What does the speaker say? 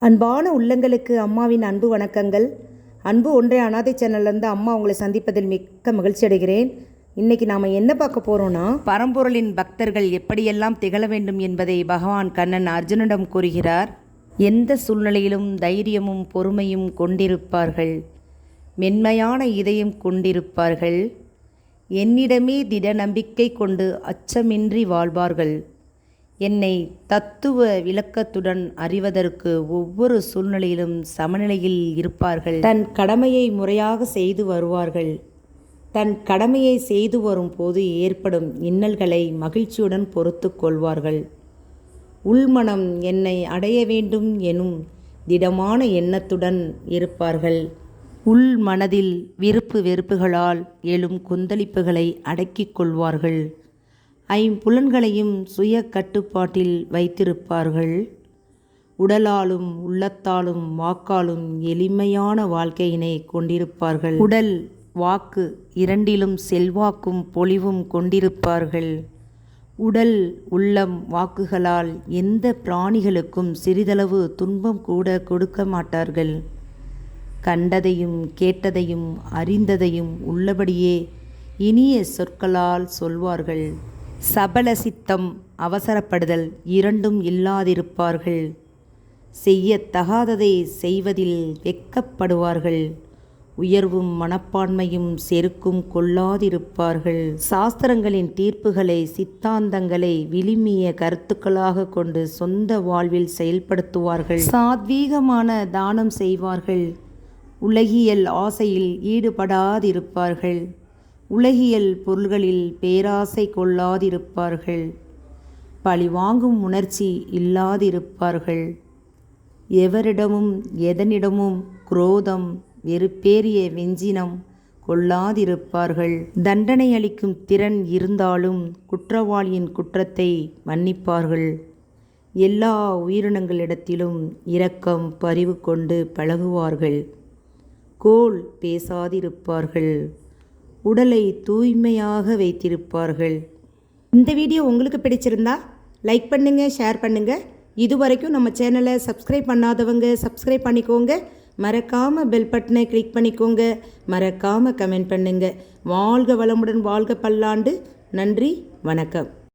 அன்பான உள்ளங்களுக்கு அம்மாவின் அன்பு வணக்கங்கள். அன்பு ஒன்றை அனாதை சேனல்லேருந்து அம்மா உங்களை சந்திப்பதில் மிக்க மகிழ்ச்சி அடைகிறேன். இன்றைக்கி நாம் என்ன பார்க்க போகிறோன்னா, பரம்பொருளின் பக்தர்கள் எப்படியெல்லாம் திகழ வேண்டும் என்பதை பகவான் கண்ணன் அர்ஜுனிடம் கூறுகிறார். எந்த சூழ்நிலையிலும் தைரியமும் பொறுமையும் கொண்டிருப்பார்கள், மென்மையான இதயம் கொண்டிருப்பார்கள், என்னிடமே திட நம்பிக்கை கொண்டு அச்சமின்றி வாழ்வார்கள், என்னை தத்துவ விளக்கத்துடன் அறிவதற்கு ஒவ்வொரு சூழ்நிலையிலும் சமநிலையில் இருப்பார்கள், தன் கடமையை முறையாக செய்து வருவார்கள், தன் கடமையை செய்து வரும்போது ஏற்படும் இன்னல்களை மகிழ்ச்சியுடன் பொறுத்து கொள்வார்கள், உள்மனம் என்னை அடைய வேண்டும் எனும் திடமான எண்ணத்துடன் இருப்பார்கள், உள் மனதில் விருப்பு வெறுப்புகளால் எழும் கொந்தளிப்புகளை அடக்கிக் கொள்வார்கள், ஐம்புலன்களையும் சுய கட்டுப்பாட்டில் வைத்திருப்பார்கள், உடலாலும் உள்ளத்தாலும் வாக்காலும் எளிமையான வாழ்க்கையினை கொண்டிருப்பார்கள், உடல் வாக்கு இரண்டிலும் செல்வாக்கும் பொலிவும் கொண்டிருப்பார்கள், உடல் உள்ளம் வாக்குகளால் எந்த பிராணிகளுக்கும் சிறிதளவு துன்பம் கூட கொடுக்க மாட்டார்கள், கண்டதையும் கேட்டதையும் அறிந்ததையும் உள்ளபடியே இனிய சொற்களால் சொல்வார்கள், சபல சித்தம் அவசரப்படுதல் இரண்டும் இல்லாதிருப்பார்கள், செய்யத்தகாததை செய்வதில் வெட்கப்படுவார்கள், உயர்வும் மனப்பான்மையும் செருக்கும் கொள்ளாதிருப்பார்கள், சாஸ்திரங்களின் தீர்ப்புகளை சித்தாந்தங்களை விழுமிய கருத்துக்களாக கொண்டு சொந்த வாழ்வில் செயல்படுத்துவார்கள், சாத்வீகமான தானம் செய்வார்கள், உலகியல் ஆசையில் ஈடுபடாதிருப்பார்கள், உலகியல் பொருள்களில் பேராசை கொள்ளாதிருப்பார்கள், பழிவாங்கும் உணர்ச்சி இல்லாதிருப்பார்கள், எவரிடமும் எதனிடமும் குரோதம் வெறுப்பேறிய வெஞ்சினம் கொள்ளாதிருப்பார்கள், தண்டனை அளிக்கும் திறன் இருந்தாலும் குற்றவாளியின் குற்றத்தை மன்னிப்பார்கள், எல்லா உயிரினங்களிடத்திலும் இரக்கம் பரிவு கொண்டு பழகுவார்கள், கோள் பேசாதிருப்பார்கள், உடலை தூய்மையாக வைத்திருப்பார்கள். இந்த வீடியோ உங்களுக்கு பிடிச்சிருந்தா லைக் பண்ணுங்கள், ஷேர் பண்ணுங்கள். இதுவரைக்கும் நம்ம சேனலை சப்ஸ்கிரைப் பண்ணாதவங்க சப்ஸ்கிரைப் பண்ணிக்கோங்க. மறக்காமல் பெல் பட்டனை கிளிக் பண்ணிக்கோங்க. மறக்காமல் கமெண்ட் பண்ணுங்கள். வாழ்க வளமுடன், வாழ்க பல்லாண்டு. நன்றி, வணக்கம்.